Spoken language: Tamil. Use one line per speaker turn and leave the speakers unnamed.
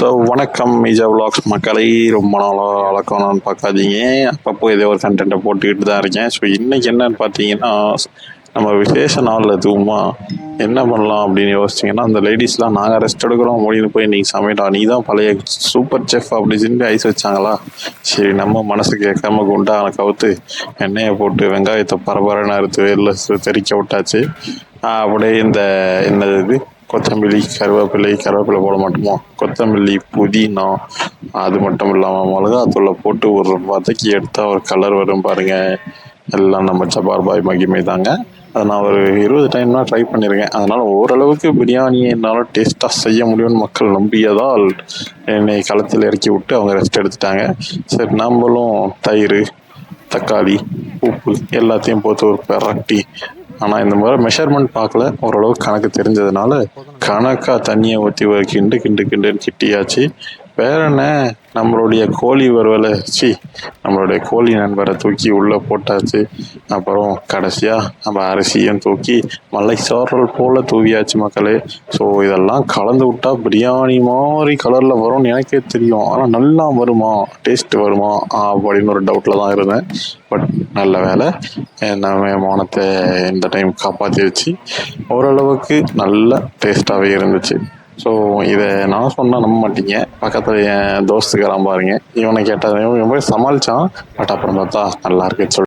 ஸோ வணக்கம் மீஜா விலாக்ஸ் மக்களை. ரொம்ப நாளாக வளர்க்கணும்னு பார்க்காதீங்க, அப்பப்போ ஏதோ ஒரு கண்டென்ட்டை போட்டுக்கிட்டு தான் இருக்கேன். ஸோ இன்றைக்கி என்னன்னு பார்த்தீங்கன்னா, நம்ம விசேஷ நாள் எதுவுமா என்ன பண்ணலாம் அப்படின்னு யோசிச்சிங்கன்னா, அந்த லேடிஸ்லாம் நாங்கள் ரெஸ்ட் எடுக்கிறோம் அப்படின்னு போய் இன்றைக்கி சமையலா நீ தான் பழைய சூப்பர் செஃப் அப்படி சொல்லி ஐஸ் வச்சாங்களா. சரி, நம்ம மனசு கேட்காம குண்டான கவுத்து எண்ணெயை போட்டு வெங்காயத்தை பரபரன்னு அறுத்து வெளில தெறிக்க விட்டாச்சு. அப்படியே இந்த என்னது இது கொத்தமல்லி கருவேப்பிலை போட மாட்டோமோ, கொத்தமல்லி புதினா, அது மட்டும் இல்லாமல் மிளகாத்தூளை போட்டு ஒரு வதக்கி எடுத்தால் ஒரு கலர் வரும் பாருங்க. எல்லாம் நம்ம ஜப்பார் பாய் மகிமை தாங்க. அதை நான் ஒரு 20 டைம்லாம் ட்ரை பண்ணியிருக்கேன். அதனால் ஓரளவுக்கு பிரியாணியை என்னால் டேஸ்ட்டாக செய்ய முடியும்னு மக்கள் நம்பியதால் என்னை களத்தில் இறக்கி விட்டு அவங்க ரெஸ்ட் எடுத்துட்டாங்க. சரி, நம்மளும் தயிர், தக்காளி, உப்பு எல்லாத்தையும் போட்டு ஒரு பெரட்டி, ஆனால் இந்த முறை மெஷர்மெண்ட் பார்க்கல, ஓரளவுக்கு கணக்கு தெரிஞ்சதுனால கணக்காக தண்ணியை ஊற்றி ஒரு கிண்டுன்னு கிட்டியாச்சு. வேற என்ன, நம்மளுடைய கோழி நம்மளுடைய கோழி நண்பரை தூக்கி உள்ளே போட்டாச்சு. அப்புறம் கடைசியாக நம்ம அரிசியும் தூக்கி மலை சாரல் போல் தூவியாச்சு மக்களே. ஸோ இதெல்லாம் கலந்து விட்டா பிரியாணி மாதிரி கலரில் வரும்னு எனக்கே தெரியும். ஆனால் நல்லா வருமா, டேஸ்ட் வருமா அப்படின்னு ஒரு டவுட்டில் தான் இருந்தேன். பட் நல்ல வேலை, நம்ம மௌனத்தை இந்த டைம் காப்பாற்றிடுச்சு. ஓரளவுக்கு நல்ல டேஸ்ட்டாகவே இருந்துச்சு. ஸோ இதை நான் சொன்னால் நம்ப மாட்டீங்க. பக்கத்தில் என் தோஸ்துக்காரன் பாருங்க, இவனை கேட்டால் இவன் போய் சமாளித்தான். பட் அப்புறம் பார்த்தா நல்லா இருக்குன்னு